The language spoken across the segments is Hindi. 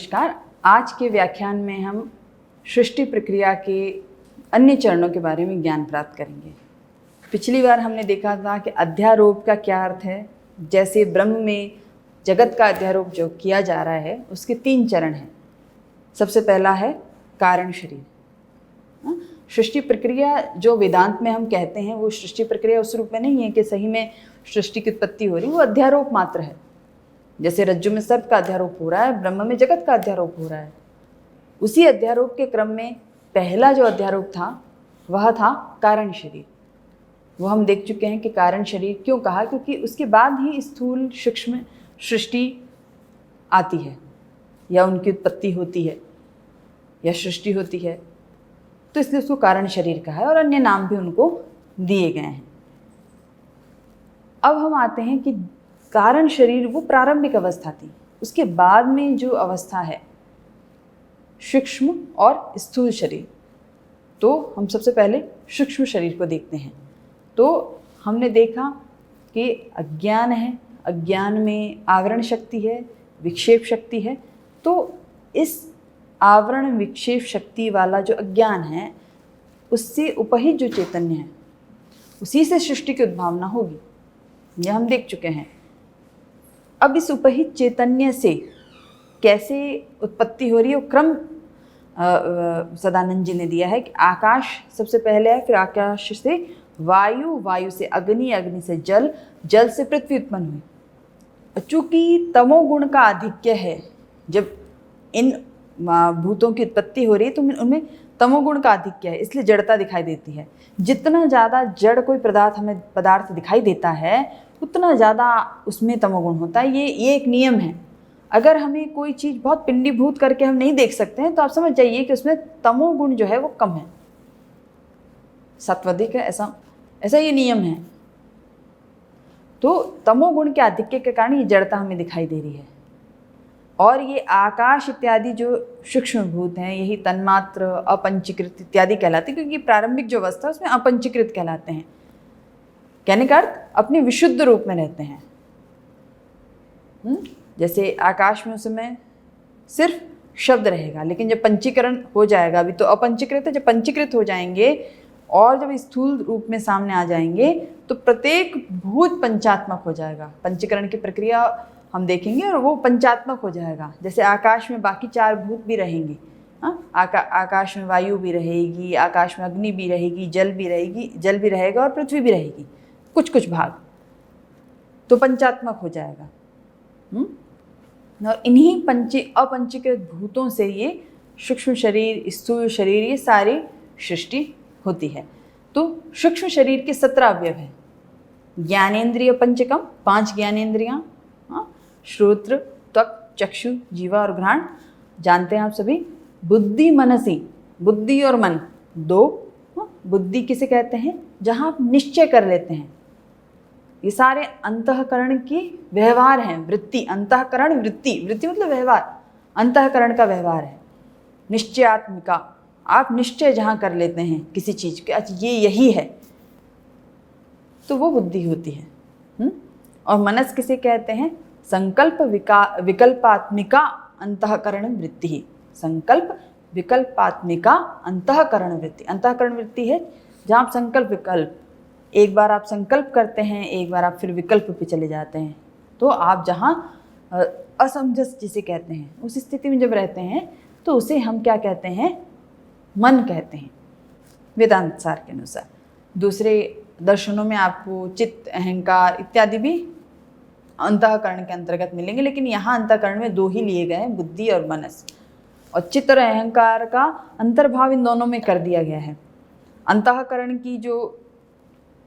नमस्कार। आज के व्याख्यान में हम सृष्टि प्रक्रिया के अन्य चरणों के बारे में ज्ञान प्राप्त करेंगे। पिछली बार हमने देखा था कि अध्यारोप का क्या अर्थ है। जैसे ब्रह्म में जगत का अध्यारोप जो किया जा रहा है उसके 3 चरण हैं। सबसे पहला है कारण शरीर। सृष्टि प्रक्रिया जो वेदांत में हम कहते हैं वो सृष्टि प्रक्रिया उस रूप में नहीं है कि सही में सृष्टि की उत्पत्ति हो रही, वो अध्यारोप मात्र है। जैसे रज्जु में सर्प का अध्यारोप हो रहा है, ब्रह्म में जगत का अध्यारोप हो रहा है। उसी अध्यारोप के क्रम में पहला जो अध्यारोप था वह था कारण शरीर। वो हम देख चुके हैं कि कारण शरीर क्यों कहा, क्योंकि उसके बाद ही स्थूल सूक्ष्म सृष्टि आती है या उनकी उत्पत्ति होती है या सृष्टि होती है, तो इसलिए उसको कारण शरीर कहा है और अन्य नाम भी उनको दिए गए हैं। अब हम आते हैं कि कारण शरीर वो प्रारंभिक अवस्था थी, उसके बाद में जो अवस्था है सूक्ष्म और स्थूल शरीर। तो हम सबसे पहले सूक्ष्म शरीर को देखते हैं। तो हमने देखा कि अज्ञान है, अज्ञान में आवरण शक्ति है, विक्षेप शक्ति है। तो इस आवरण विक्षेप शक्ति वाला जो अज्ञान है उससे उपहित जो चैतन्य है उसी से सृष्टि की उद्भावना होगी, यह हम देख चुके हैं। अब इस उपहित चैतन्य से कैसे उत्पत्ति हो रही है वो क्रम सदानंद जी ने दिया है कि आकाश सबसे पहले है, फिर आकाश से वायु, वायु से अग्नि, अग्नि से जल, जल से पृथ्वी उत्पन्न हुई। चूँकि तमोगुण का आधिक्य है, जब इन भूतों की उत्पत्ति हो रही है तो उनमें तमोगुण का आधिक्य है, इसलिए जड़ता दिखाई देती है। जितना ज़्यादा जड़ कोई पदार्थ दिखाई देता है उतना ज़्यादा उसमें तमोगुण होता है। ये एक नियम है। अगर हमें कोई चीज़ बहुत पिंडीभूत करके हम नहीं देख सकते हैं तो आप समझ जाइए कि उसमें तमोगुण जो है वो कम है, सत्वाधिक है, ऐसा ये नियम है। तो तमोगुण के आधिक्य के कारण ये जड़ता हमें दिखाई दे रही है। और ये आकाश इत्यादि जो सूक्ष्म भूत हैं यही तन्मात्र, अपंचीकृत इत्यादि कहलाते हैं, क्योंकि प्रारंभिक जो अवस्था है उसमें अपंचीकृत कहलाते हैं। कहने का अर्थ अपने विशुद्ध रूप में रहते हैं। जैसे आकाश में उस समय सिर्फ शब्द रहेगा, लेकिन जब पंचीकरण हो जाएगा, अभी तो अपंचीकृत है, जब पंचीकृत हो जाएंगे और जब स्थूल रूप में सामने आ जाएंगे तो प्रत्येक भूत पंचात्मक हो जाएगा। पंचीकरण की प्रक्रिया हम देखेंगे और वो पंचात्मक हो जाएगा। जैसे आकाश में बाकी 4 भूत भी रहेंगे, आकाश में वायु भी रहेगी, आकाश में अग्नि भी रहेगी, जल भी रहेगा और पृथ्वी भी रहेगी, कुछ भाग, तो पंचात्मक हो जाएगा। और इन्हीं अपंचीकृत भूतों से ये सूक्ष्म शरीर, स्थूल शरीर, ये सारी सृष्टि होती है। तो सूक्ष्म शरीर के 17 अवयव हैं। ज्ञानेन्द्रिय पंचकम, 5 ज्ञानेन्द्रियाँ, श्रोत्र, त्वक, चक्षु, जीवा और घ्राण, जानते हैं आप सभी। बुद्धि मनसी, बुद्धि और मन 2। बुद्धि किसे कहते हैं? जहाँ आप निश्चय कर लेते हैं। ये सारे अंतःकरण के व्यवहार हैं। वृत्ति, अंतःकरण, वृत्ति मतलब व्यवहार, अंतःकरण का व्यवहार है। निश्चयात्मिका, आप निश्चय जहाँ कर लेते हैं किसी चीज़ के, अच्छा ये यही है, तो वो बुद्धि होती है। और मनस किसे कहते हैं? संकल्प विकल्पात्मिका अंतःकरण वृत्ति। संकल्प विकल्पात्मिका अंतःकरण वृत्ति। अंतःकरण वृत्ति है जहाँ आप संकल्प विकल्प, एक बार आप संकल्प करते हैं, एक बार आप फिर विकल्प पे चले जाते हैं। तो आप जहाँ असमंजस जिसे कहते हैं उस स्थिति में जब रहते हैं तो उसे हम क्या कहते हैं? मन कहते हैं, वेदांत सार के अनुसार। दूसरे दर्शनों में आपको चित्त, अहंकार इत्यादि भी अंतःकरण के अंतर्गत मिलेंगे, लेकिन यहाँ अंतःकरण में 2 ही लिए गए हैं, बुद्धि और मनस। और चित्त और अहंकार का अंतर्भाव इन दोनों में कर दिया गया है। अंतःकरण की जो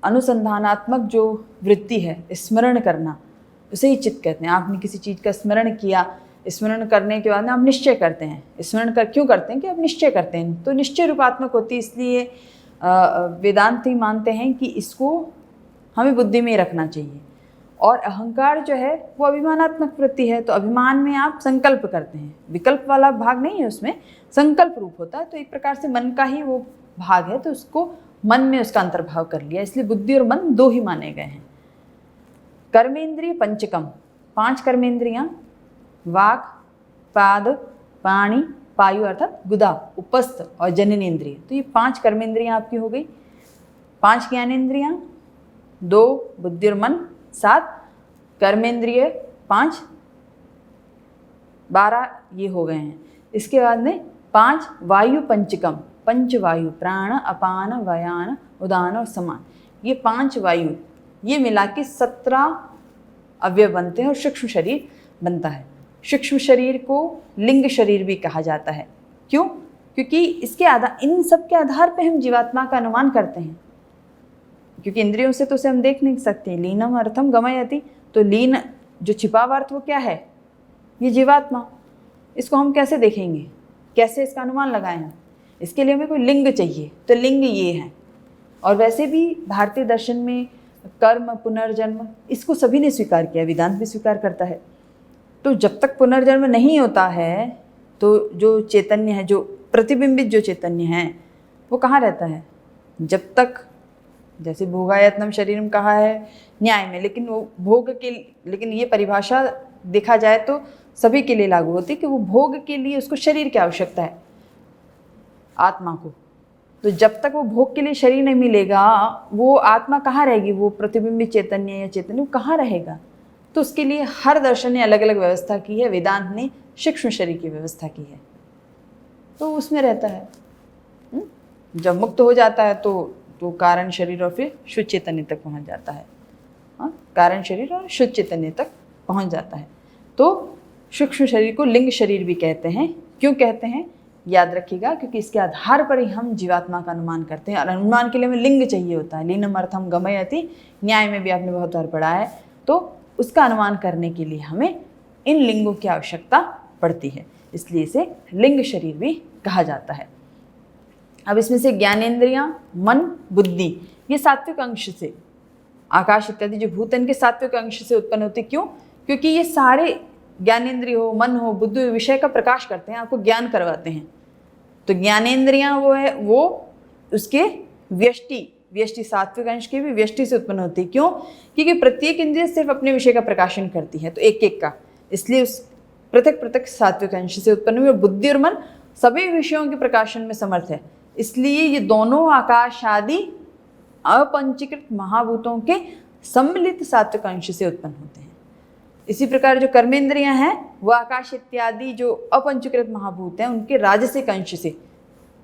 अनुसंधानात्मक जो वृत्ति है, स्मरण करना, उसे ही चित्त कहते हैं। आपने किसी चीज़ का स्मरण किया, स्मरण करने के बाद में आप निश्चय करते हैं। स्मरण क्यों करते हैं? कि आप निश्चय करते हैं, तो निश्चय रूपात्मक होती है। इसलिए वेदांती मानते हैं कि इसको हमें बुद्धि में रखना चाहिए। और अहंकार जो है वो अभिमानात्मक वृत्ति है, तो अभिमान में आप संकल्प करते हैं, विकल्प वाला भाग नहीं है, उसमें संकल्प रूप होता है। तो एक प्रकार से मन का ही वो भाग है, तो उसको मन में उसका अंतर्भाव कर लिया, इसलिए बुद्धि और मन 2 ही माने गए हैं। कर्मेंद्रिय पंचकम, 5 कर्मेंद्रियाँ, वाक, पाद, पाणि, पायु अर्थात गुदा, उपस्थ और जननेन्द्रिय। तो ये 5 कर्मेंद्रियां आपकी हो गई, 5 ज्ञानेन्द्रियां, 2 बुद्धि और मन, 7 कर्मेंद्रिय, 5 12 ये हो गए हैं। इसके बाद में 5 वायु पंचकम, पंचवायु प्राण, अपान, व्यान, उदान और समान, ये 5 वायु, ये मिला के 17 अवयव बनते हैं और सूक्ष्म शरीर बनता है। सूक्ष्म शरीर को लिंग शरीर भी कहा जाता है। क्यों? क्योंकि इसके इन सब के आधार पे हम जीवात्मा का अनुमान करते हैं, क्योंकि इंद्रियों से तो उसे हम देख नहीं सकते। लीनम अर्थम गमयति, तो लीन जो छिपा हुआ अर्थ वो क्या है? ये जीवात्मा। इसको हम कैसे देखेंगे, कैसे इसका अनुमान लगाएं हम? इसके लिए हमें कोई लिंग चाहिए, तो लिंग ये है। और वैसे भी भारतीय दर्शन में कर्म, पुनर्जन्म, इसको सभी ने स्वीकार किया, वेदांत भी स्वीकार करता है। तो जब तक पुनर्जन्म नहीं होता है तो जो चैतन्य है, जो प्रतिबिंबित जो चैतन्य है, वो कहाँ रहता है? जब तक, जैसे भोगायत्नम शरीरम कहा है न्याय में, लेकिन वो भोग के, लेकिन ये परिभाषा देखा जाए तो सभी के लिए लागू होती है कि वो भोग के लिए उसको शरीर की आवश्यकता है, आत्मा को। तो जब तक वो भोग के लिए शरीर नहीं मिलेगा, वो आत्मा कहाँ रहेगी? वो प्रतिबिंबित चैतन्य या चैतन्य वो कहाँ रहेगा? तो उसके लिए हर दर्शन ने अलग अलग व्यवस्था की है। वेदांत ने सूक्ष्म शरीर की व्यवस्था की है, तो उसमें रहता है। जब मुक्त हो जाता है तो कारण शरीर और फिर शुद्ध चैतन्य तक पहुंच जाता है। कारण शरीर और शुद्ध चैतन्य तक पहुंच जाता है। तो सूक्ष्म शरीर को लिंग शरीर भी कहते हैं। क्यों कहते हैं? याद रखिएगा, क्योंकि इसके आधार पर ही हम जीवात्मा का अनुमान करते हैं, और अनुमान के लिए हमें लिंग चाहिए होता है। लीनम अर्थम गमयति, न्याय में भी आपने बहुत बार पढ़ा है। तो उसका अनुमान करने के लिए हमें इन लिंगों की आवश्यकता पड़ती है, इसलिए इसे लिंग शरीर भी कहा जाता है। अब इसमें से ज्ञानेंद्रियां, मन, बुद्धि, ये सात्विक अंश से, आकाश इत्यादि जो भूत इनके सात्विक अंश से उत्पन्न होते। क्यों? क्योंकि ये सारे ज्ञानेंद्रिय हो, मन हो, बुद्धि हो, विषय का प्रकाश करते हैं, आपको ज्ञान करवाते हैं। तो ज्ञानेंद्रियां वो है, वो उसके व्यष्टि सात्विक अंश की भी व्यष्टि से उत्पन्न होती है। क्यों? क्योंकि प्रत्येक इंद्रिय सिर्फ अपने विषय का प्रकाशन करती है, तो एक एक का, इसलिए उस पृथक पृथक सात्विक अंश से उत्पन्न हुई। और बुद्धि और मन सभी विषयों के प्रकाशन में समर्थ है, इसलिए ये दोनों आकाश आदि अपंचीकृत महाभूतों के सम्मिलित सात्विक अंश से उत्पन्न होते हैं। इसी प्रकार जो कर्मेंद्रियां हैं वो आकाश इत्यादि जो अपंचीकृत महाभूत हैं उनके राजसिक अंश से,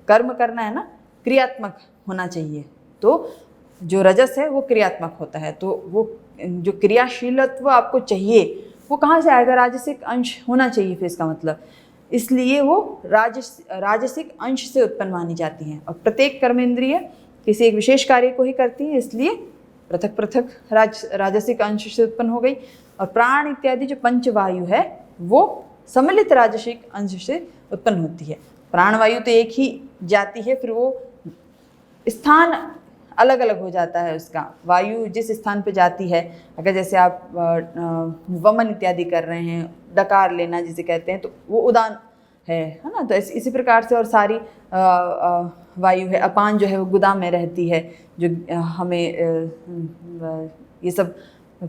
कर्म करना है ना, क्रियात्मक होना चाहिए, तो जो रजस है वो क्रियात्मक होता है। तो वो जो क्रियाशीलत्व आपको चाहिए वो कहाँ से आएगा? राजसिक अंश होना चाहिए फिर इसका मतलब, इसलिए वो राजसिक अंश से उत्पन्न मानी जाती हैं। और प्रत्येक कर्मेंद्रिय किसी एक विशेष कार्य को ही करती है, इसलिए पृथक पृथक राजसिक अंश से उत्पन्न हो गई। और प्राण इत्यादि जो पंचवायु है वो सम्मिलित राजसिक अंश से उत्पन्न होती है। प्राणवायु तो एक ही जाती है, फिर वो स्थान अलग अलग हो जाता है उसका। वायु जिस स्थान पे जाती है, अगर जैसे आप वमन इत्यादि कर रहे हैं, डकार लेना जिसे कहते हैं, तो वो उदान है ना। तो इसी प्रकार से और सारी वायु है, अपान जो है वो गुदा में रहती है, जो हमें ये सब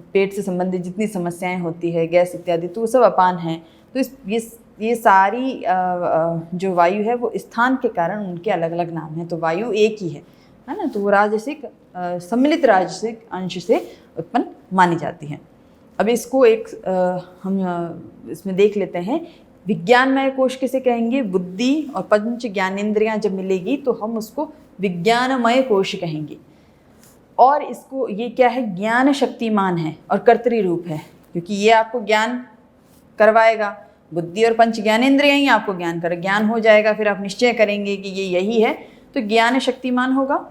पेट से संबंधित जितनी समस्याएं होती है, गैस इत्यादि, तो वो सब अपान है। तो ये सारी जो वायु है वो स्थान के कारण उनके अलग अलग नाम हैं। तो वायु एक ही है ना। तो वो राजसिक सम्मिलित राजसिक अंश से उत्पन्न मानी जाती हैं। अब इसको एक हम इसमें देख लेते हैं। विज्ञानमय कोश किसे कहेंगे? बुद्धि और पंच ज्ञानेंद्रियां जब मिलेगी तो हम उसको विज्ञानमय कोश कहेंगे। और इसको, ये क्या है? ज्ञान शक्तिमान है और कर्तरी रूप है, क्योंकि ये आपको ज्ञान करवाएगा। बुद्धि और पंच ज्ञानेंद्रियां ही आपको ज्ञान हो जाएगा, फिर आप निश्चय करेंगे कि ये यही है, तो ज्ञान शक्तिमान होगा।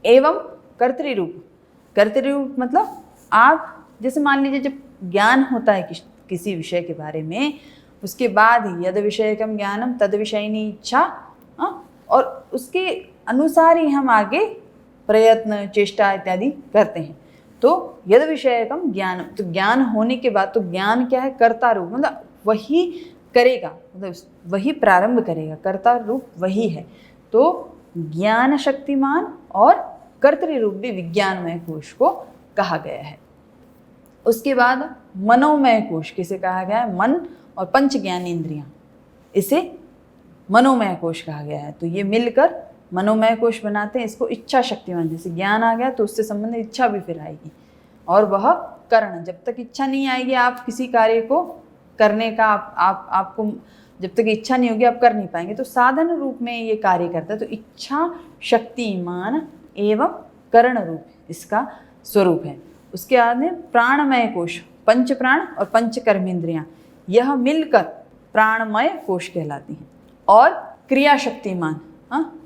एवं कर्तरी रूप मतलब आप जैसे मान लीजिए जब ज्ञान होता है किसी विषय के बारे में, उसके बाद ही यद विषयकम ज्ञानम तद विषयिनी इच्छा, और उसके अनुसार ही हम आगे प्रयत्न, चेष्टा इत्यादि करते हैं। तो यद विषयकम ज्ञानम, तो ज्ञान होने के बाद तो ज्ञान क्या है? कर्ता रूप, मतलब वही करेगा, मतलब वही प्रारंभ करेगा, कर्ता रूप वही है। तो ज्ञान शक्तिमान और कर्तरी रूप भी विज्ञानमय कोश को कहा गया है। उसके बाद मनोमय कोश किसे कहा गया है? मन और पंच ज्ञानेंद्रियां, इसे मनोमय कोश कहा गया है। तो ये मिलकर मनोमय कोश बनाते हैं। इसको इच्छा शक्तिमान, जैसे ज्ञान आ गया तो उससे संबंधित इच्छा भी फिर आएगी, और वह करण, जब तक इच्छा नहीं आएगी आप किसी कार्य को करने का, आपको जब तक इच्छा नहीं होगी आप कर नहीं पाएंगे। तो साधन रूप में ये कार्य करता है। तो इच्छा शक्तिमान एवं करण रूप इसका स्वरूप है। उसके बाद में प्राणमय कोश, पंच प्राण और पंच कर्मेंद्रियां, यह मिलकर प्राणमय कोश कहलाती हैं। और क्रिया शक्तिमान,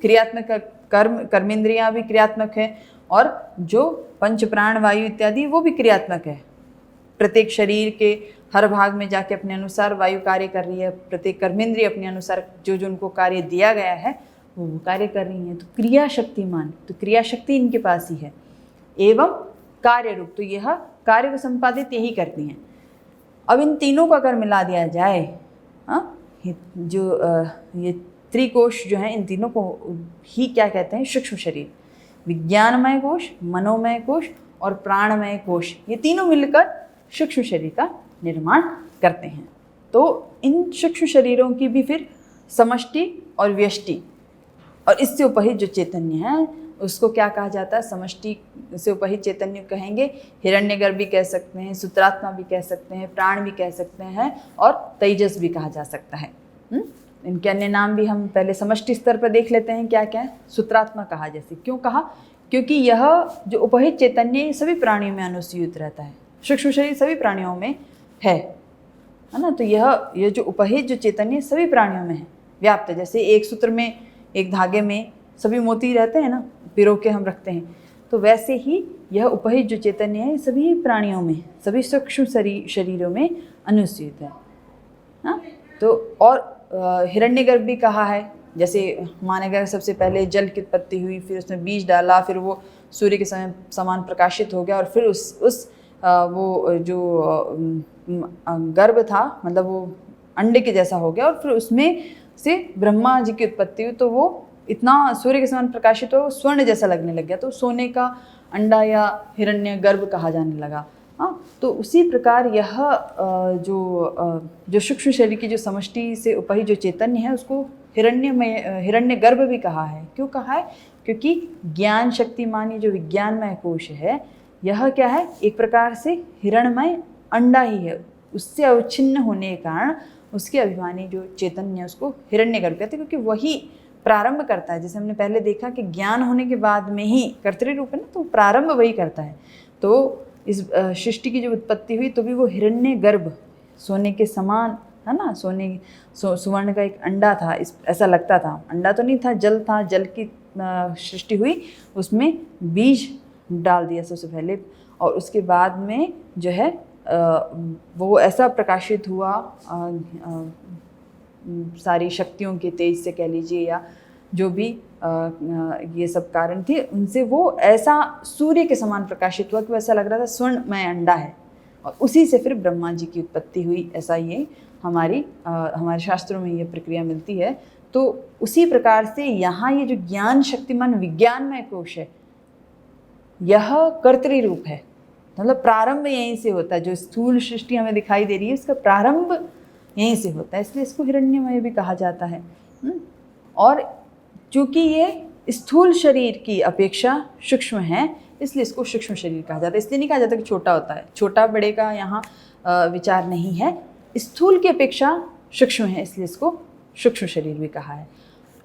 क्रियात्मक कर्मेंद्रियां भी क्रियात्मक है, और जो पंच प्राण वायु इत्यादि वो भी क्रियात्मक है। प्रत्येक शरीर के हर भाग में जाके अपने अनुसार वायु कार्य कर रही है, प्रत्येक कर्मेंद्रिय अपने अनुसार जो जो उनको कार्य दिया गया है वो कार्य कर रही हैं। तो क्रिया शक्तिमान, तो क्रिया शक्ति इनके पास ही है। एवं कार्य रूप, तो यह कार्य को संपादित यही करती हैं। अब इन तीनों को अगर मिला दिया जाए, ये त्रिकोश जो हैं, इन तीनों को ही क्या कहते हैं? सूक्ष्म शरीर। विज्ञानमय कोश, मनोमय कोश और प्राणमय कोश, ये तीनों मिलकर सूक्ष्म शरीर का निर्माण करते हैं। तो इन सूक्ष्म शरीरों की भी फिर समष्टि और व्यष्टि, और इससे उपहित जो चैतन्य है उसको क्या कहा जाता है? समष्टि से उपहित चैतन्य कहेंगे, हिरण्यगर्भ भी कह सकते हैं, सूत्रात्मा भी कह सकते हैं, प्राण भी कह सकते हैं, और तेजस भी कहा जा सकता है। इनके अन्य नाम भी हम पहले समष्टि स्तर पर देख लेते हैं क्या क्या है। सूत्रात्मा कहा, जैसे क्यों कहा? क्योंकि यह जो उपहित चैतन्य सभी प्राणियों में अनुस्यूत रहता है। सूक्ष्म शरीर सभी प्राणियों में है ना। तो यह जो उपहित जो चैतन्य सभी प्राणियों में है, व्याप्त है। जैसे एक सूत्र में, एक धागे में सभी मोती रहते हैं ना, पिरो के हम रखते हैं, तो वैसे ही यह उपहित जो चैतन्य है सभी प्राणियों में, सभी सूक्ष्म शरीरों में अनुस्यूत है ना। तो और हिरण्यगर्भ भी कहा है, जैसे माना गया सबसे पहले जल की उत्पत्ति हुई, फिर उसमें बीज डाला, फिर वो सूर्य के समान प्रकाशित हो गया, और फिर उस वो जो गर्भ था, मतलब वो अंडे के जैसा हो गया, और फिर उसमें से ब्रह्मा जी की उत्पत्ति हुई। तो वो इतना सूर्य के समान प्रकाशित हो, स्वर्ण जैसा लगने लग गया, तो सोने का अंडा या हिरण्य गर्भ कहा जाने लगा। तो उसी प्रकार यह जो सूक्ष्म शरीर की जो समष्टि से उपहित जो चैतन्य है उसको हिरण्य गर्भ भी कहा है। क्यों कहा है? क्योंकि ज्ञान शक्तिमान ये जो विज्ञानमय कोश है, यह क्या है? एक प्रकार से हिरणमय अंडा ही है। उससे अवच्छिन्न होने के कारण उसके अभिमानी जो चैतन्य है उसको हिरण्यगर्भ कहते हैं, क्योंकि वही प्रारंभ करता है। जैसे हमने पहले देखा कि ज्ञान होने के बाद में ही कर्तृ रूप है ना, तो प्रारंभ वही करता है। तो इस सृष्टि की जो उत्पत्ति हुई तो भी वो हिरण्यगर्भ, सोने के समान है ना, सुवर्ण का एक अंडा था, ऐसा लगता था। अंडा तो नहीं था, जल था, जल की सृष्टि हुई, उसमें बीज डाल दिया सबसे पहले, और उसके बाद में जो है वो ऐसा प्रकाशित हुआ सारी शक्तियों के तेज से कह लीजिए, या जो भी ये सब कारण थे उनसे वो ऐसा सूर्य के समान प्रकाशित हुआ कि वैसा लग रहा था स्वर्णमय अंडा है, और उसी से फिर ब्रह्मा जी की उत्पत्ति हुई। ऐसा ये हमारे शास्त्रों में ये प्रक्रिया मिलती है। तो उसी प्रकार से यहाँ ये जो ज्ञान शक्तिमान विज्ञानमय कोश है, यह कर्तृ रूप है, मतलब प्रारंभ यहीं से होता है। जो स्थूल सृष्टि हमें दिखाई दे रही है उसका प्रारंभ यहीं से होता है, इसलिए इसको हिरण्यमय भी कहा जाता है। और चूँकि ये स्थूल शरीर की अपेक्षा सूक्ष्म है, इसलिए इसको सूक्ष्म शरीर कहा जाता है। इसलिए नहीं कहा जाता कि छोटा होता है, छोटा बड़े का यहाँ विचार नहीं है। स्थूल की अपेक्षा सूक्ष्म है, इसलिए इसको सूक्ष्म शरीर भी कहा है।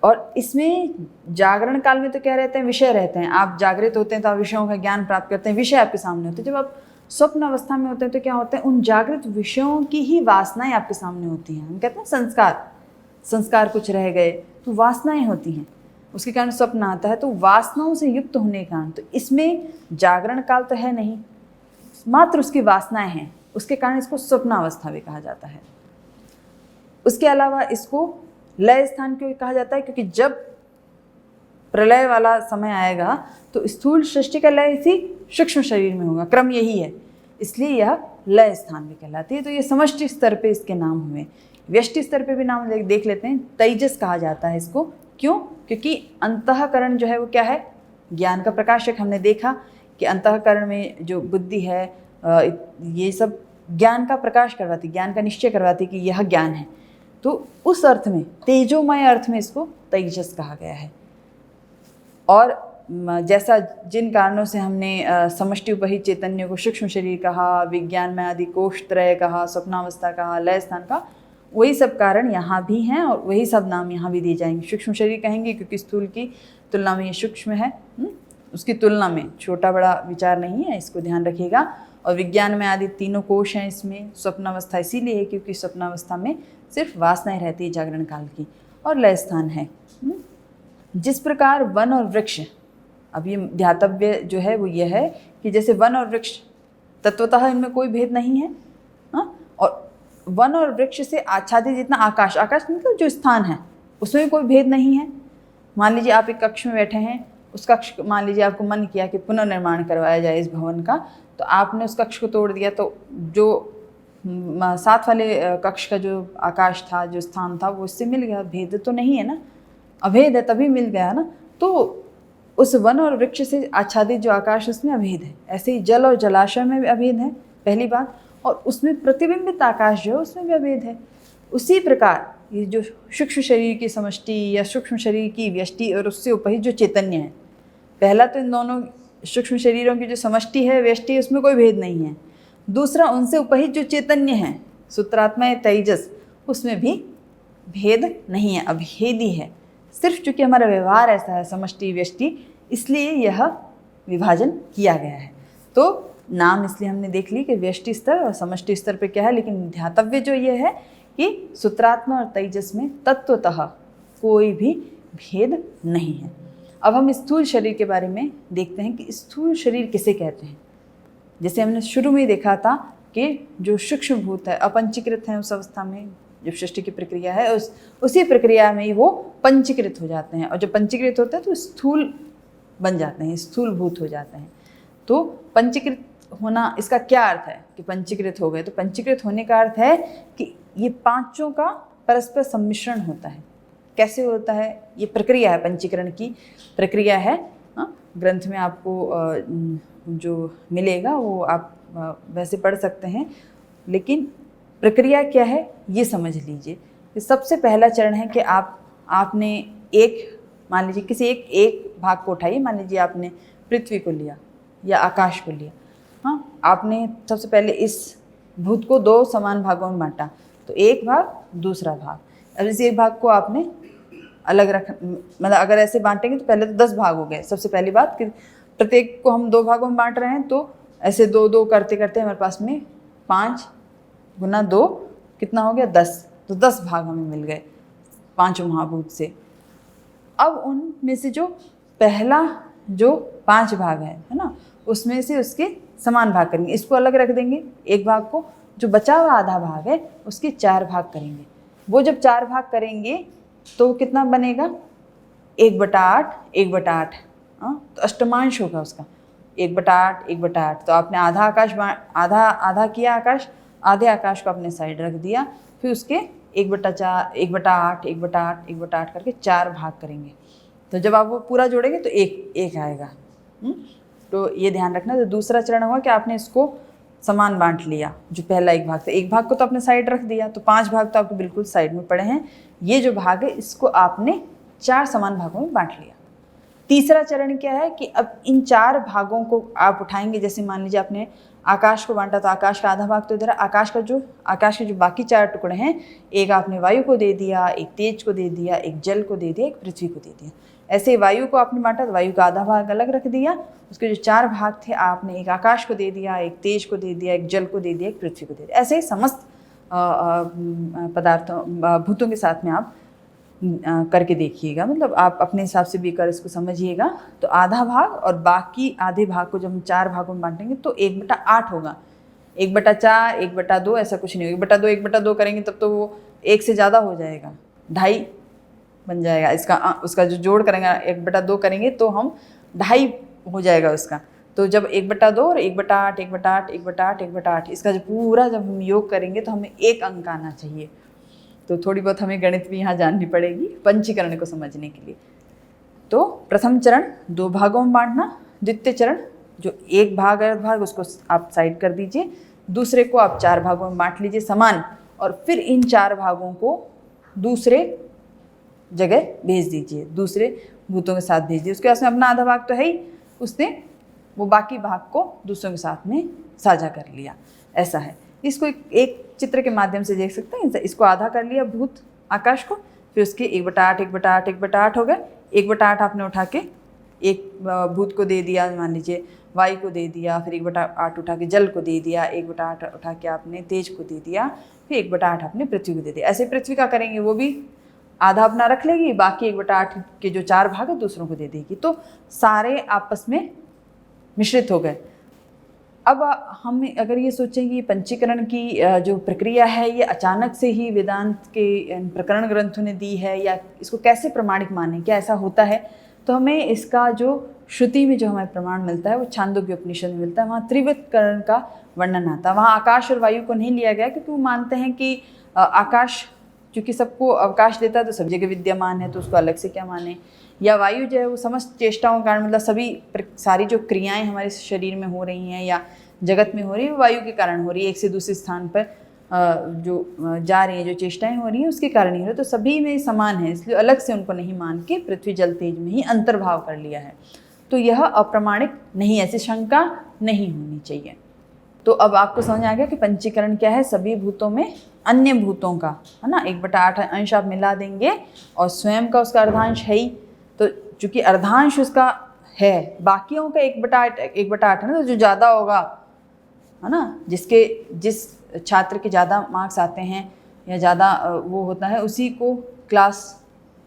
और इसमें जागरण काल में तो क्या रहते हैं? विषय रहते हैं। आप जागृत होते हैं तो आप विषयों का ज्ञान प्राप्त करते हैं, विषय आपके सामने होते हैं। जब आप स्वप्न अवस्था में होते हैं तो क्या होता है? उन जागृत विषयों की ही वासनाएं आपके सामने होती हैं। हम कहते हैं संस्कार कुछ रह गए, तो वासनाएं होती हैं, उसके कारण स्वप्न आता है। तो वासनाओं से युक्त होने के कारण, तो इसमें जागरण काल तो है नहीं, मात्र उसकी वासनाएं हैं, उसके कारण इसको स्वप्नावस्था भी कहा जाता है। उसके अलावा इसको लय स्थान क्यों कहा जाता है? क्योंकि जब प्रलय वाला समय आएगा तो स्थूल सृष्टि का लय इसी सूक्ष्म शरीर में होगा, क्रम यही है, इसलिए यह लय स्थान भी कहलाती है। तो ये समष्टि स्तर पे इसके नाम हुए। व्यष्टि स्तर पे भी नाम देख लेते हैं, तेजस कहा जाता है इसको। क्यों? क्योंकि अंतःकरण जो है वो क्या है? ज्ञान का प्रकाशक। हमने देखा कि अंतःकरण में जो बुद्धि है ये सब ज्ञान का प्रकाश करवाती, ज्ञान का निश्चय करवाती कि यह ज्ञान है। तो उस अर्थ में, तेजोमय अर्थ में इसको तेजस कहा गया है। और जैसा जिन कारणों से हमने समष्टि उपहित चैतन्य को सूक्ष्म शरीर कहा, विज्ञान में आदि कोशत्रय कहा, स्वप्नावस्था कहा, लय स्थान कहा, वही सब कारण यहाँ भी हैं और वही सब नाम यहाँ भी दिए जाएंगे। सूक्ष्म शरीर कहेंगे क्योंकि स्थूल की तुलना में ये सूक्ष्म है, उसकी तुलना में छोटा बड़ा विचार नहीं है, इसको ध्यान रखिएगा। और विज्ञान में आदि तीनों कोश हैं इसमें। स्वप्नावस्था इसीलिए है क्योंकि स्वप्नावस्था में सिर्फ वासनाएं रहती है जागरण काल की। और लय स्थान है। जिस प्रकार वन और वृक्ष, अब ये ध्यातव्य जो है वो ये है कि जैसे वन और वृक्ष तत्वतः इनमें कोई भेद नहीं है, हाँ? और वन और वृक्ष से आच्छादित जितना आकाश, आकाश मतलब जो स्थान है उसमें भी कोई भेद नहीं है। मान लीजिए आप एक कक्ष में बैठे हैं, उस कक्ष, मान लीजिए आपको मन किया कि पुनर्निर्माण करवाया जाए इस भवन का, तो आपने उस कक्ष को तोड़ दिया, तो जो साथ वाले कक्ष का जो आकाश था, जो स्थान था, वो इससे मिल गया। भेद तो नहीं है ना, अभेद है तभी मिल गया ना। तो उस वन और वृक्ष से आच्छादित जो आकाश उसमें अभेद है। ऐसे ही जल और जलाशय में भी अभेद है, पहली बात। और उसमें प्रतिबिंबित आकाश जो है उसमें भी अभेद है। उसी प्रकार ये जो सूक्ष्म शरीर की समष्टि या सूक्ष्म शरीर की व्यष्टि और उससे उपहित जो चैतन्य है, पहला तो इन दोनों सूक्ष्म शरीरों की जो समष्टि है, व्यष्टि, उसमें कोई भेद नहीं है। दूसरा, उनसे उपहित जो चैतन्य है, सूत्रात्मा या तेजस, उसमें भी भेद नहीं है, अभेदी है। सिर्फ चूँकि हमारा व्यवहार ऐसा है, समष्टि व्यष्टि, इसलिए यह विभाजन किया गया है। तो नाम इसलिए हमने देख ली कि व्यष्टि स्तर और समष्टि स्तर पे क्या है, लेकिन ध्यातव्य जो ये है कि सूत्रात्मा और तेजस में तत्वतः कोई भी भेद नहीं है। अब हम स्थूल शरीर के बारे में देखते हैं कि स्थूल शरीर किसे कहते हैं। जैसे हमने शुरू में ही देखा था कि जो सूक्ष्म भूत है, अपंचीकृत है उस अवस्था में, जब सृष्टि की प्रक्रिया है, उसी प्रक्रिया में ही वो पंचीकृत हो जाते हैं। और जब पंचीकृत होते हैं तो स्थूल बन जाते हैं, स्थूल भूत हो जाते हैं। तो पंचीकृत होना, इसका क्या अर्थ है कि पंचीकृत हो गए? तो पंचीकृत होने का अर्थ है कि ये पांचों का परस्पर सम्मिश्रण होता है। कैसे होता है? ये प्रक्रिया है, पंचीकरण की प्रक्रिया है। ग्रंथ में आपको जो मिलेगा वो आप वैसे पढ़ सकते हैं, लेकिन प्रक्रिया क्या है ये समझ लीजिए। सबसे पहला चरण है कि आपने मान लीजिए किसी एक भाग को उठाइए। मान लीजिए आपने पृथ्वी को लिया या आकाश को लिया, हाँ, आपने सबसे पहले इस भूत को दो समान भागों में बांटा, तो एक भाग, दूसरा भाग। अब इस एक भाग को आपने अलग मतलब अगर ऐसे बांटेंगे तो पहले तो 10 भाग हो गए। सबसे पहली बात कि प्रत्येक को हम 2 भागों में बांट रहे हैं, तो ऐसे 2-2 करते करते हमारे पास में 5 गुना 2 कितना हो गया? 10। तो 10 भाग हमें मिल गए 5 महाभूत से। अब उनमें से जो पहला जो 5 भाग है ना, उसमें से उसके समान भाग करेंगे, इसको अलग रख देंगे एक भाग को। जो बचा हुआ आधा भाग है उसके 4 भाग करेंगे। वो जब 4 भाग करेंगे तो कितना बनेगा? 1/8, 1/8। तो अष्टमांश होगा उसका 1/8, 1/8। तो आपने आधा आकाश आधा किया आकाश, आधे आकाश को अपने साइड रख दिया, फिर उसके 1/4, 1/8, 1/8, 1/8 करके 4 भाग करेंगे। तो जब आप वो पूरा जोड़ेंगे तो एक आएगा। तो ये ध्यान रखना। तो दूसरा चरण हुआ कि आपने इसको समान बांट लिया। जो पहला एक भाग था, एक भाग को तो आपने साइड रख दिया, तो 5 भाग तो आपके बिल्कुल साइड में पड़े हैं। ये जो भाग है इसको आपने 4 समान भागों में बांट लिया। तीसरा चरण क्या है कि अब इन 4 भागों को आप उठाएंगे। जैसे मान लीजिए आपने आकाश को बांटा, तो आकाश का आधा भाग तो इधर, आकाश के जो बाकी 4 टुकड़े हैं, एक आपने वायु को दे दिया, एक तेज को दे दिया, एक जल को दे दिया, एक पृथ्वी को दे दिया। ऐसे वायु को आपने बांटा तो वायु का आधा भाग अलग रख दिया, उसके जो 4 भाग थे आपने एक आकाश को दे दिया, एक तेज को दे दिया, एक जल को दे दिया, एक पृथ्वी को दे दिया। ऐसे ही समस्त पदार्थों भूतों के साथ में आप करके देखिएगा। मतलब आप अपने हिसाब से भी कर इसको समझिएगा। तो आधा भाग और बाकी आधे भाग को जब हम 4 भागों में बांटेंगे तो 1/8 होगा। 1/4, 1/2 ऐसा कुछ नहीं होगा। 1/2 करेंगे तब तो वो 1 से ज़्यादा हो जाएगा, 2.5 बन जाएगा। उसका जो जोड़ करेंगे 1/2 करेंगे तो हम 2.5 हो जाएगा उसका। तो जब 1/2 और 1/8, 1/8, 1/8, 1/8 इसका जो पूरा जब हम योग करेंगे तो हमें 1 अंक आना चाहिए। तो थोड़ी बहुत हमें गणित भी यहाँ जाननी पड़ेगी पंचीकरण को समझने के लिए। तो प्रथम चरण 2 भागों में बांटना। द्वितीय चरण जो एक भाग अर्ध भाग उसको आप साइड कर दीजिए, दूसरे को आप 4 भागों में बांट लीजिए समान, और फिर इन 4 भागों को दूसरे जगह भेज दीजिए, दूसरे भूतों के साथ भेज दीजिए। उसके पास में अपना आधा भाग तो है ही, उसने वो बाकी भाग को दूसरों के साथ में साझा कर लिया, ऐसा है। इसको एक चित्र के माध्यम से देख सकते हैं। इसको आधा कर लिया भूत आकाश को, फिर उसके 1/8 1/8 1/8 हो गए। 1/8 आपने उठा के एक भूत को दे दिया, मान लीजिए वायु को दे दिया, फिर 1/8 उठा के जल को दे दिया, 1/8 उठा के आपने तेज को दे दिया, फिर 1/8 आपने पृथ्वी को दे दिया। ऐसे पृथ्वी का करेंगे, वो भी आधा अपना रख लेगी, बाकी 1/8 के जो 4 भाग है दूसरों को दे देगी। तो सारे आपस में मिश्रित हो गए। अब हम अगर ये सोचें कि पंचीकरण की जो प्रक्रिया है ये अचानक से ही वेदांत के प्रकरण ग्रंथों ने दी है, या इसको कैसे प्रमाणिक माने, क्या ऐसा होता है? तो हमें इसका जो श्रुति में जो हमें प्रमाण मिलता है वो छांदोग्य उपनिषद में मिलता है। वहाँ त्रिविधकरण का वर्णन आता है। वहाँ आकाश और वायु को नहीं लिया गया, क्योंकि वो मानते हैं कि आकाश क्योंकि सबको अवकाश देता है तो सब जगह विद्यमान है, तो उसको अलग से क्या माने। या वायु जो है वो समस्त चेष्टाओं के कारण, मतलब सारी जो क्रियाएं हमारे शरीर में हो रही हैं या जगत में हो रही है, वो वायु के कारण हो रही है। एक से दूसरे स्थान पर जो जा रही हैं, जो चेष्टाएं हो रही हैं उसके कारण ही हो रही है। तो सभी में समान है, इसलिए अलग से उनको नहीं मान के पृथ्वी जल तेज में ही अंतर्भाव कर लिया है। तो यह अप्रमाणिक नहीं, ऐसी शंका नहीं होनी चाहिए। तो अब आपको समझ आ गया कि पंचीकरण क्या है। सभी भूतों में अन्य भूतों का, है ना, 1/8 अंश आप मिला देंगे और स्वयं का उसका अर्धांश है ही। तो चूंकि अर्धांश उसका है, बाकियों का 1/8 है ना, तो जो ज़्यादा होगा, है ना, जिस छात्र के ज़्यादा मार्क्स आते हैं या ज़्यादा वो होता है, उसी को क्लास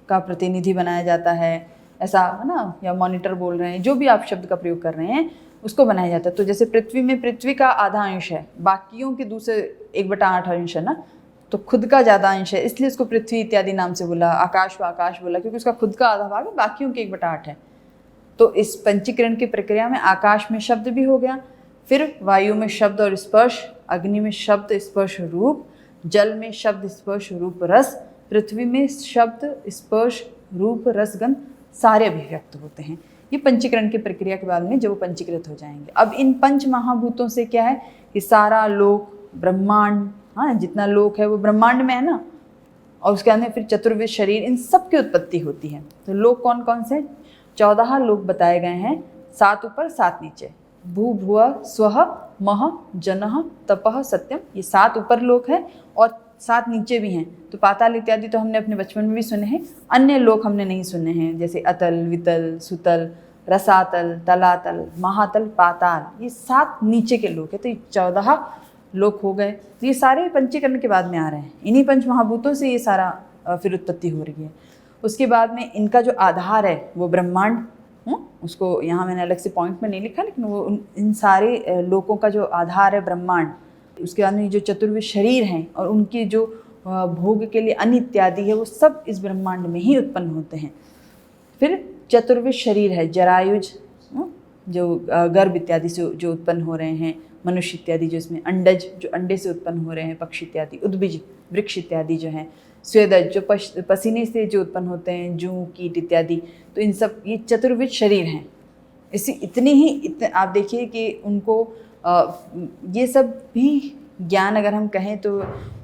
का प्रतिनिधि बनाया जाता है, ऐसा, है ना, या मॉनिटर बोल रहे हैं, जो भी आप शब्द का प्रयोग कर रहे हैं उसको बनाया जाता है। तो जैसे पृथ्वी में पृथ्वी का आधा अंश है, बाकियों के दूसरे 1/8 अंश है ना, तो खुद का ज़्यादा अंश है, इसलिए उसको पृथ्वी इत्यादि नाम से बोला। आकाश को आकाश बोला क्योंकि उसका खुद का आधा भाग है, बाकियों के 1/8 है। तो इस पंचीकरण की प्रक्रिया में आकाश में शब्द भी हो गया, फिर वायु में शब्द और स्पर्श, अग्नि में शब्द स्पर्श रूप, जल में शब्द स्पर्श रूप रस, पृथ्वी में शब्द स्पर्श रूप रस गंध सारे अभिव्यक्त होते हैं। ये पंचीकरण की प्रक्रिया के बाद में जब वो पंचीकृत हो जाएंगे। अब इन पंच महाभूतों से क्या है कि सारा लोक ब्रह्मांड, हाँ, जितना लोक है वो ब्रह्मांड में है ना, और उसके अंदर फिर चतुर्विध शरीर, इन सब की उत्पत्ति होती है। तो लोक कौन कौन से? 14 लोक बताए गए हैं, 7 ऊपर 7 नीचे। भू भुव स्वः मह जनः तपः सत्यम, ये 7 ऊपर लोक है और 7 नीचे भी हैं। तो पाताल इत्यादि तो हमने अपने बचपन में भी सुने हैं, अन्य लोक हमने नहीं सुने हैं, जैसे अतल, वितल, सुतल, रसातल, तलातल, महातल, पाताल, ये 7 नीचे के लोक है। तो ये 14 लोक हो गए। तो ये सारे पंचीकरण के बाद में आ रहे हैं, इन्हीं पंच महाभूतों से ये सारा फिर उत्पत्ति हो रही है। उसके बाद में इनका जो आधार है वो ब्रह्मांड, उसको यहाँ मैंने अलग से पॉइंट में नहीं लिखा, लेकिन वो इन सारे लोकों का जो आधार है ब्रह्मांड। उसके बाद में जो चतुर्विध शरीर हैं और उनकी जो भोग के लिए अन्न इत्यादि है, वो सब इस ब्रह्मांड में ही उत्पन्न होते हैं। फिर चतुर्विध शरीर है, जरायुज, जो गर्भ इत्यादि से जो उत्पन्न हो रहे हैं, मनुष्य इत्यादि जो इसमें, अंडज जो अंडे से उत्पन्न हो रहे हैं, पक्षी इत्यादि, उद्भिज वृक्ष इत्यादि जो हैं, स्वेदज जो पसीने से जो उत्पन्न होते हैं, जूं कीट इत्यादि। तो इन सब ये चतुर्विध शरीर हैं। इतने आप देखिए कि उनको ये सब भी ज्ञान अगर हम कहें तो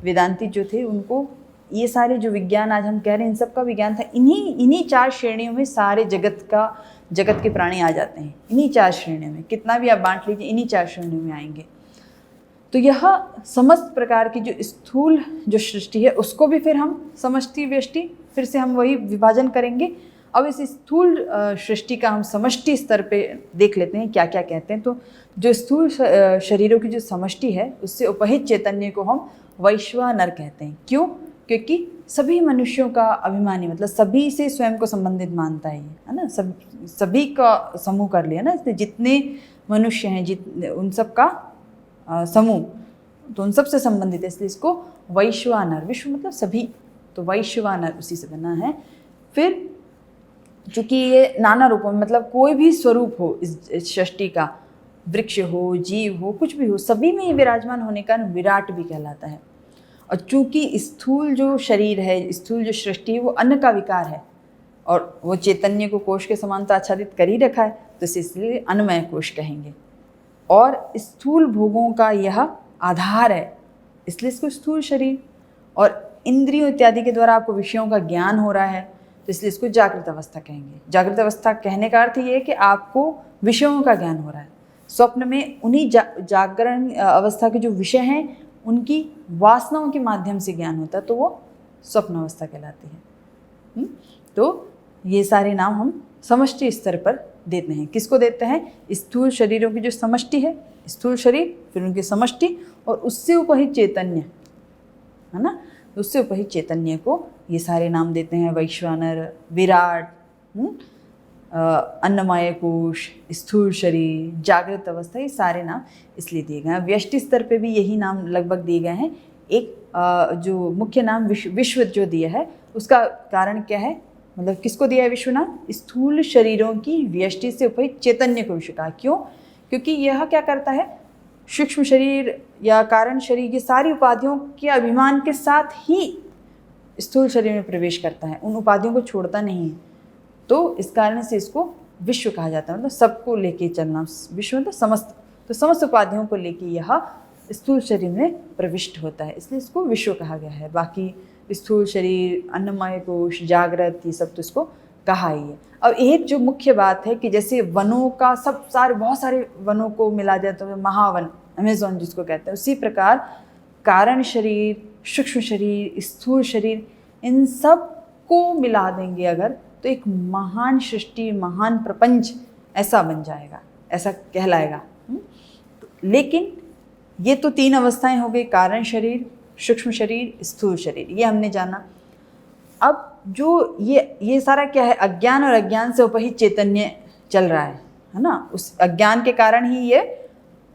वेदांती जो थे उनको ये सारे जो विज्ञान आज हम कह रहे हैं इन सब का विज्ञान था। इन्हीं 4 श्रेणियों में सारे जगत के प्राणी आ जाते हैं, इन्हीं 4 श्रेणियों में। कितना भी आप बांट लीजिए, इन्हीं 4 श्रेणियों में आएंगे। तो यह समस्त प्रकार की जो स्थूल जो सृष्टि है उसको भी फिर हम समष्टि व्यष्टि फिर से हम वही विभाजन करेंगे। अब इस स्थूल सृष्टि का हम समष्टि स्तर पे देख लेते हैं क्या क्या कहते हैं। तो जो स्थूल शरीरों की जो समष्टि है उससे उपहित चैतन्य को हम वैश्वानर कहते हैं। क्यों? क्योंकि सभी मनुष्यों का अभिमानी, मतलब सभी से स्वयं को संबंधित मानता है ना, सभी का समूह कर लिया ना, इसलिए जितने मनुष्य हैं उन सब का समूह, तो उन सब से संबंधित है, इसलिए इसको वैश्वानर, विश्व मतलब सभी, तो वैश्वानर उसी से बना है। फिर चूँकि ये नाना रूपों में, मतलब कोई भी स्वरूप हो इस सृष्टि का, वृक्ष हो, जीव हो, कुछ भी हो, सभी में ये विराजमान होने का विराट भी कहलाता है। और चूँकि स्थूल जो शरीर है, स्थूल जो सृष्टि है, वो अन्न का विकार है और वो चैतन्य को कोश के समानता आच्छादित कर ही रखा है, तो इसलिए अन्नमय कोश कहेंगे। और स्थूल भोगों का यह आधार है, इसलिए इसको स्थूल शरीर। और इंद्रियों इत्यादि के द्वारा आपको विषयों का ज्ञान हो रहा है, तो इसलिए इसको जागृत अवस्था कहेंगे। जागृत अवस्था कहने का अर्थ ये है कि आपको विषयों का ज्ञान हो रहा है। स्वप्न में उन्हीं जागरण अवस्था के जो विषय हैं उनकी वासनाओं के माध्यम से ज्ञान होता है, तो वो स्वप्न अवस्था कहलाती है। तो ये सारे नाम हम समष्टि स्तर पर देते हैं। किसको देते हैं? स्थूल शरीरों की जो समष्टि है, स्थूल शरीर, फिर उनकी समष्टि, और उससे उपहित चैतन्य, है ना, उससे उपहित चैतन्य को ये सारे नाम देते हैं। वैश्वानर, विराट, अन्नमय कोश, स्थूल शरीर, जागृत अवस्था, ये सारे नाम इसलिए दिए गए हैं। व्यष्टि स्तर पे भी यही नाम लगभग दिए गए हैं। एक जो मुख्य नाम विश्व जो दिया है उसका कारण क्या है, मतलब किसको दिया है विश्व नाम? स्थूल शरीरों की व्यष्टि से उपहित चैतन्य को विश्व कहा। क्यों? क्योंकि यह क्या करता है, सूक्ष्म शरीर या कारण शरीर की सारी उपाधियों के अभिमान के साथ ही स्थूल शरीर में प्रवेश करता है, उन उपाधियों को छोड़ता नहीं है। तो इस कारण से इसको विश्व कहा जाता है, मतलब सबको लेके चलना। विश्व मतलब समस्त, तो समस्त उपाधियों को लेके यह स्थूल शरीर में प्रविष्ट होता है, इसलिए इसको विश्व कहा गया है। बाकी स्थूल शरीर, अन्नमय कोश, जागृत, ये सब तो इसको कहा ही है। अब एक जो मुख्य बात है कि जैसे वनों का बहुत सारे वनों को मिला जाए तो महावन, अमेज़न जिसको कहते हैं, उसी प्रकार कारण शरीर, सूक्ष्म शरीर, स्थूल शरीर, इन सब को मिला देंगे अगर, तो एक महान सृष्टि, महान प्रपंच ऐसा बन जाएगा, ऐसा कहलाएगा। लेकिन ये तो 3 अवस्थाएं हो गई, कारण शरीर, सूक्ष्म शरीर, स्थूल शरीर, ये हमने जाना। अब जो ये सारा क्या है, अज्ञान और अज्ञान से उपहित चैतन्य चल रहा है ना। उस अज्ञान के कारण ही ये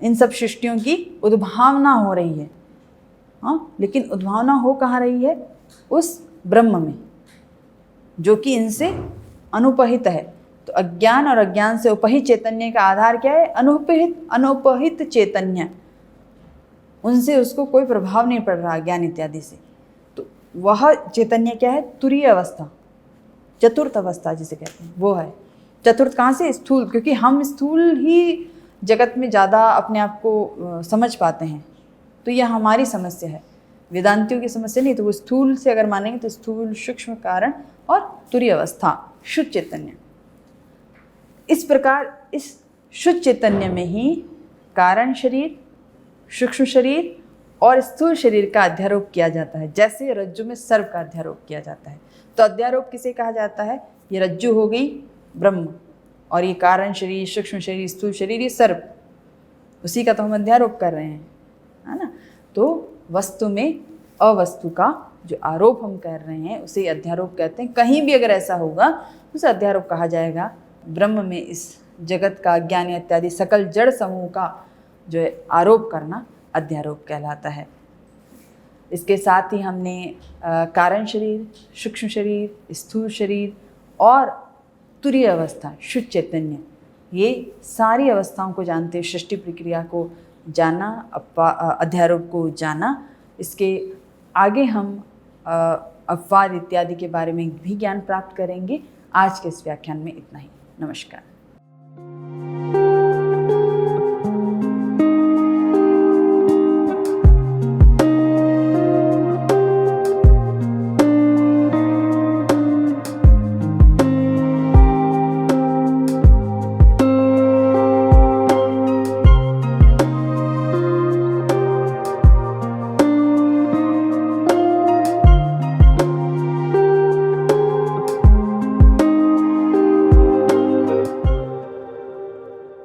इन सब सृष्टियों की उद्भावना हो रही है। हाँ, लेकिन उद्भावना हो कहाँ रही है? उस ब्रह्म में, जो कि इनसे अनुपहित है। तो अज्ञान और अज्ञान से उपहित चैतन्य का आधार क्या है? अनुपहित चैतन्य, उनसे उसको कोई प्रभाव नहीं पड़ रहा ज्ञान इत्यादि से। तो वह चैतन्य क्या है? तुरीय अवस्था, चतुर्थ अवस्था जिसे कहते हैं, वो है। चतुर्थ कहाँ से? स्थूल, क्योंकि हम स्थूल ही जगत में ज़्यादा अपने आप को समझ पाते हैं, तो यह हमारी समस्या है, वेदांतियों की समस्या नहीं। तो वो स्थूल से अगर मानेंगे तो स्थूल, सूक्ष्म, कारण और तुरीय अवस्था, शुद्ध चैतन्य। इस प्रकार इस शुद्ध चैतन्य में ही कारण शरीर, सूक्ष्म शरीर और स्थूल शरीर का अध्यारोप किया जाता है। जैसे रज्जु में सर्प का अध्यारोप किया जाता है, तो अध्यारोप किसे कहा जाता है? ये रज्जु हो गई ब्रह्म, और ये कारण शरीर, सूक्ष्म शरीर, स्थूल शरीर, ये सर्प, उसी का तो हम अध्यारोप कर रहे हैं, है ना। तो वस्तु में अवस्तु का जो आरोप हम कर रहे हैं उसे अध्यारोप कहते हैं। कहीं भी अगर ऐसा होगा उसे अध्यारोप कहा जाएगा। ब्रह्म में इस जगत का, ज्ञान इत्यादि सकल जड़ समूह का जो है आरोप करना अध्यारोप कहलाता है। इसके साथ ही हमने कारण शरीर, सूक्ष्म शरीर, स्थूल शरीर और तुरीय अवस्था, शुद्ध चैतन्य, ये सारी अवस्थाओं को जानते हुए सृष्टि प्रक्रिया को जाना, अध्यारोप को जाना। इसके आगे हम अपवाद इत्यादि के बारे में भी ज्ञान प्राप्त करेंगे। आज के इस व्याख्यान में इतना ही। नमस्कार।